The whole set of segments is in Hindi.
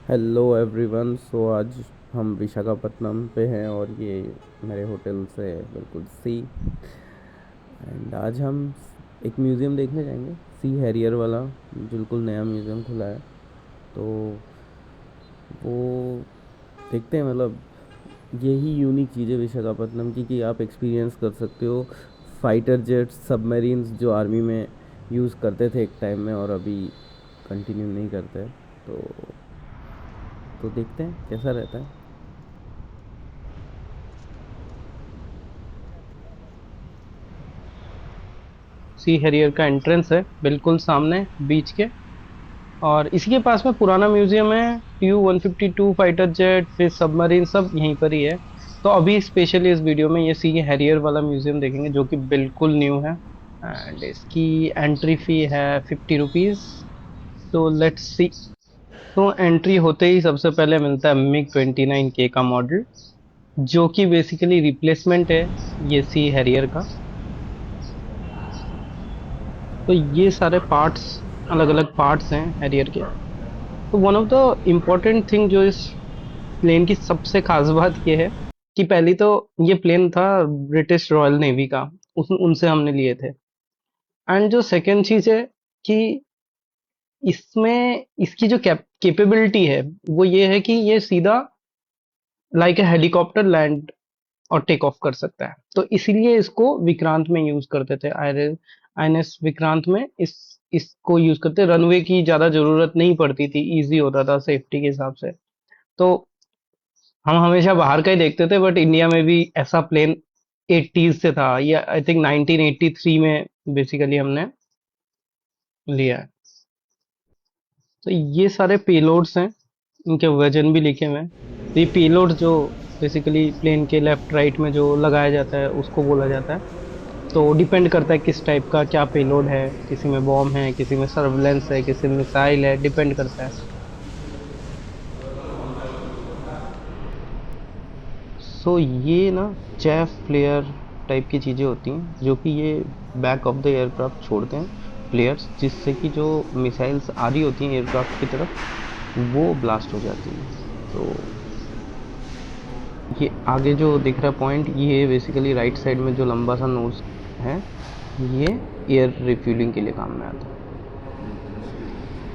Hello everyone. सो आज हम विशाखापट्टनम पे हैं और ये मेरे होटल से बिल्कुल सी एंड आज हम एक म्यूज़ियम देखने जाएंगे। सी हैरियर वाला बिल्कुल नया म्यूज़ियम खुला है। तो वो देखते हैं, मतलब यही यूनिक चीज़ है विशाखापट्टनम की कि आप एक्सपीरियंस कर सकते हो फाइटर जेट्स, सबमरीन्स जो आर्मी में यूज़ करते थे एक टाइम में और अभी कंटिन्यू नहीं करते। तो तो देखते हैं कैसा रहता है। सी हैरियर का एंट्रेंस है बिल्कुल सामने बीच के। और इसी के पास में पुराना म्यूजियम है। TU-152 फाइटर जेट फिर सबमरीन सब यहीं पर ही है। तो अभी स्पेशली इस वीडियो में ये सी हैरियर वाला म्यूजियम देखेंगे जो कि बिल्कुल न्यू है। एंड इसकी एंट्री फी है 50 रुपीज। तो लेट्स सी। तो एंट्री होते ही सबसे पहले मिलता है MiG-29K का मॉडल, जो कि बेसिकली रिप्लेसमेंट है ये सी हैरियर का। तो ये सारे पार्ट्स, अलग अलग पार्ट्स हैं हैरियर के। तो one of the important thing जो इस प्लेन की सबसे खास बात ये है कि पहली तो ये प्लेन था ब्रिटिश रॉयल नेवी का। उनसे हमने लिए थे। एंड जो सेकंड चीज है कि इसमें इसकी जो कैपेबिलिटी है वो ये है कि ये सीधा लाइक ए हेलीकॉप्टर लैंड और टेक ऑफ कर सकता है। तो इसीलिए इसको विक्रांत में यूज करते थे। INS विक्रांत में इसको यूज करते, रनवे की ज्यादा जरूरत नहीं पड़ती थी, इजी होता था सेफ्टी के हिसाब से। तो हम हमेशा बाहर का ही देखते थे, बट इंडिया में भी ऐसा प्लेन 80s से था, या आई थिंक 1983 में बेसिकली हमने लिया है। तो ये सारे पेलोड्स हैं, इनके वजन भी लिखे हुए हैं। तो ये पेलोड जो बेसिकली प्लेन के लेफ्ट राइट में जो लगाया जाता है उसको बोला जाता है। तो डिपेंड करता है किस टाइप का क्या पेलोड है, किसी में बॉम्ब है, किसी में सर्विलेंस है, किसी में मिसाइल है, डिपेंड करता है। सो ये ना चेफ प्लेयर टाइप की चीज़ें होती हैं जो कि ये बैक ऑफ द एयरक्राफ्ट छोड़ते हैं प्लेयर्स, जिससे कि जो मिसाइल्स आ रही होती हैं एयरक्राफ्ट की तरफ वो ब्लास्ट हो जाती हैं। तो ये आगे जो दिख रहा पॉइंट, ये बेसिकली राइट साइड में जो लंबा सा नोज है, ये एयर रिफ्यूलिंग के लिए काम में आता है।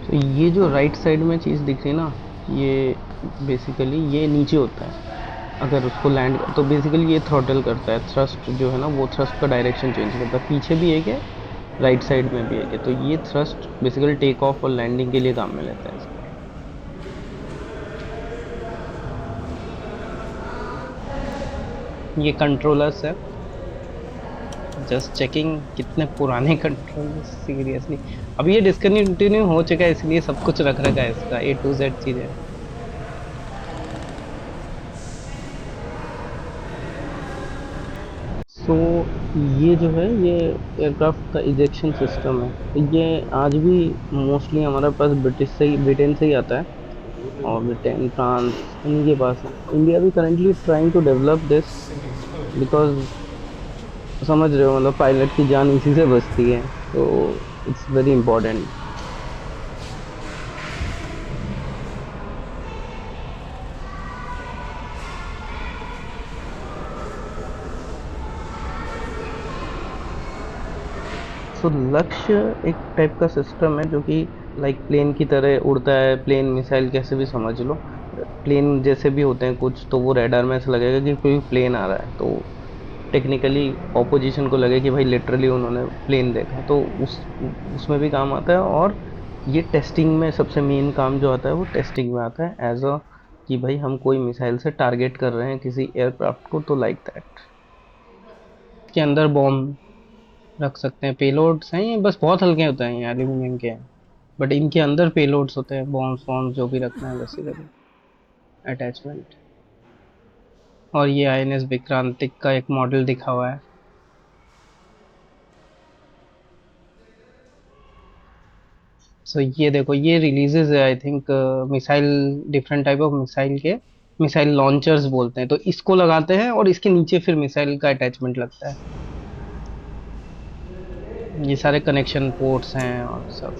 तो ये जो राइट साइड में चीज़ दिख रही है ना, ये बेसिकली ये नीचे होता है। अगर उसको लैंड तो बेसिकली ये थ्रॉटल करता है, थ्रस्ट जो है ना वो थ्रस्ट का डायरेक्शन चेंज करता है। पीछे भी एक है, राइट साइड में भी एक है। तो ये थ्रस्ट बेसिकली टेक ऑफ और लैंडिंग के लिए काम में लेता है इसका। ये कंट्रोलर्स है। जस्ट चेकिंग कितने पुराने कंट्रोलर्स, सीरियसली। अब ये डिस्कंटिन्यू हो चुका है, इसलिए सब कुछ रख रखा है इसका, A to Z चीज़ें। सो ये जो है ये एयरक्राफ्ट का इजेक्शन सिस्टम है। तो ये आज भी मोस्टली हमारे पास ब्रिटेन से ही आता है। और ब्रिटेन, फ्रांस, इन्हीं के पास है। इंडिया भी currently trying to develop this, because समझ रहे हो, मतलब पायलट की जान इसी से बचती है। तो इट्स वेरी इंपॉर्टेंट। सो लक्ष्य एक टाइप का सिस्टम है जो कि लाइक प्लेन की तरह उड़ता है। प्लेन, मिसाइल, कैसे भी समझ लो। प्लेन जैसे भी होते हैं कुछ, तो वो रेडार में ऐसा लगेगा कि कोई प्लेन आ रहा है, तो टेक्निकली ऑपोजिशन को लगे कि भाई लिटरली उन्होंने प्लेन देखा, तो उसमें भी काम आता है। और ये टेस्टिंग में सबसे मेन काम जो आता है वो टेस्टिंग में आता है, एज अ कि भाई हम कोई मिसाइल से टारगेट कर रहे हैं किसी एयरक्राफ्ट को, तो लाइक दैट। के अंदर बॉम्ब रख सकते हैं, पेलोड्स हैं ये, बस बहुत हल्के होते हैं, ये एल्यूमिनियम के हैं। बट इनके अंदर पेलोड्स होते हैं, बॉम्ब्स वॉम्ब्स जो भी रखना है बेसिकली, अटैचमेंट। और ये INS विक्रांतिक का एक मॉडल दिखा हुआ है। सो ये देखो, ये रिलीजेस है I think, missile, different type of missile के, मिसाइल लॉन्चर्स बोलते हैं। तो इसको लगाते हैं और इसके नीचे फिर मिसाइल का अटैचमेंट लगता है। ये सारे कनेक्शन पोर्ट्स हैं और सब।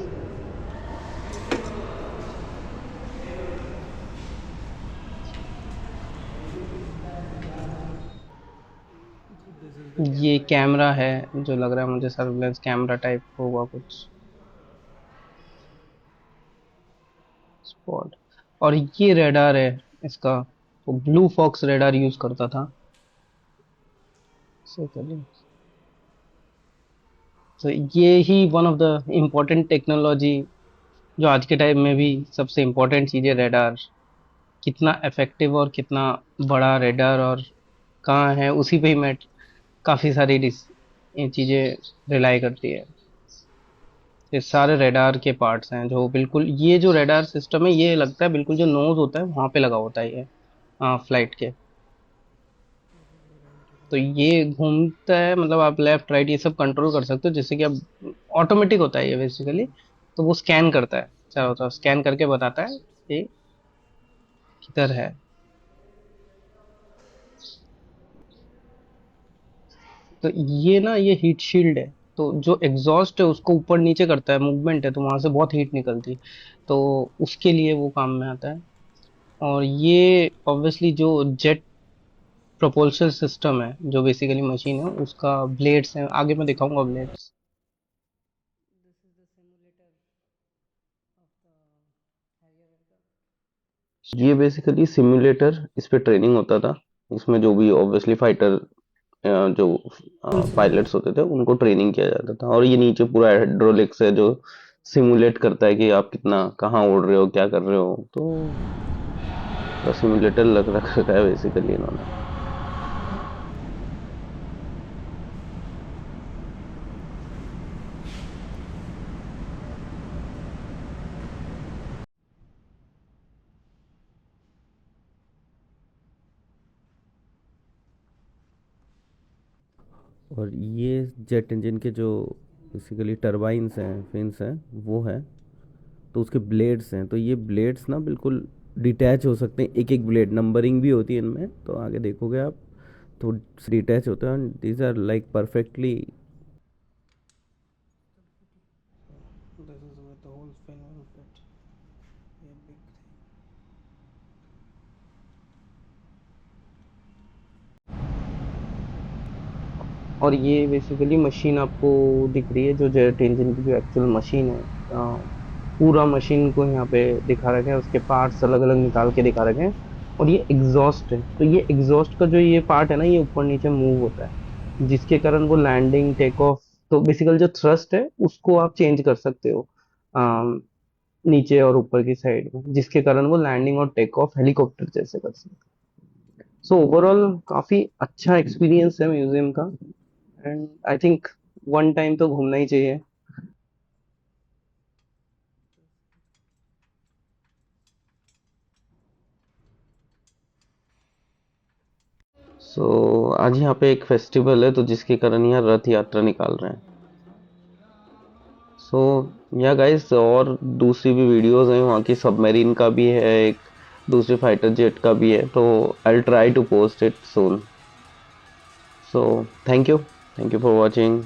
ये कैमरा है, जो लग रहा है मुझे सर्विलेंस कैमरा टाइप होगा कुछ। स्पॉट। और ये रेडार है इसका, तो ब्लू फॉक्स रेडार यूज करता था। So, चलिए, तो ये ही one of the important technology जो आज के टाइम में भी सबसे इम्पोर्टेंट चीज है, रेडार। कितना इफेक्टिव और कितना बड़ा रेडार और कहाँ है, उसी पे ही मैं काफी सारी ये चीजें रिलाई करती है। ये सारे रेडार के पार्ट्स हैं जो बिल्कुल, ये जो रेडार सिस्टम है ये लगता है बिल्कुल जो नोज होता है वहां पे लगा होता है ये फ्लाइट के। तो ये घूमता है, मतलब आप लेफ्ट राइट ये सब कंट्रोल कर सकते हो, जिससे कि आप ऑटोमेटिक होता है ये बेसिकली। तो वो स्कैन करता है चारों तरफ, स्कैन करके बताता है कि किधर है। तो ये ना, ये हीट शील्ड है। तो जो एग्जॉस्ट है उसको ऊपर नीचे करता है, मूवमेंट है तो वहां से बहुत हीट निकलती, तो उसके लिए वो काम में आता है। और ये ऑब्वियसली जो जेट प्रोपल्शन सिस्टम है, जो बेसिकली मशीन है उसका ब्लेड्स है, आगे मैं दिखाऊंगा ब्लेड्स। ये बेसिकली सिमुलेटर, इस पे ट्रेनिंग होता था। इसमें जो भी ऑब्वियसली फाइटर जो पायलट्स होते थे उनको ट्रेनिंग किया जाता था। और ये नीचे पूरा हाइड्रोलिक्स है जो सिमुलेट करता है कि आप कितना कहाँ उड़ रहे हो, क्या कर रहे हो। तो सिमुलेटर लग रखा है बेसिकली इन्होंने। और ये जेट इंजन के जो बेसिकली टरबाइन्स हैं, फिन्स हैं, वो हैं। तो उसके ब्लेड्स हैं, तो ये ब्लेड्स ना बिल्कुल डिटैच हो सकते हैं। एक एक ब्लेड नंबरिंग भी होती है इनमें, तो आगे देखोगे आप तो डिटैच होते हैं। These are like perfectly. और ये बेसिकली मशीन आपको दिख रही है, जो जेट इंजन की जो एक्चुअल मशीन है। पूरा मशीन को यहाँ पे दिखा रखे हैं, उसके पार्ट्स अलग अलग निकाल के दिखा रखे हैं। और ये एग्जॉस्ट है, तो ये एग्जॉस्ट का जो ये पार्ट है ना, ये ऊपर नीचे मूव होता है, जिसके कारण वो लैंडिंग टेक ऑफ, तो बेसिकल जो थ्रस्ट है उसको आप चेंज कर सकते हो अम, नीचे और ऊपर की साइड में, जिसके कारण वो लैंडिंग और टेक ऑफ हेलीकॉप्टर जैसे कर सकते हैं। सो ओवरऑल काफी अच्छा एक्सपीरियंस है म्यूजियम का, and I think one time तो घूमना ही चाहिए। आज यहाँ पे एक फेस्टिवल है, तो जिसके कारण यहाँ रथ यात्रा निकाल रहे हैं। सो या गाइस, और दूसरी भी वीडियोस हैं वहाँ की। सबमरीन का भी है एक, दूसरी फाइटर जेट का भी है। तो I try to post it soon. So thank you for watching.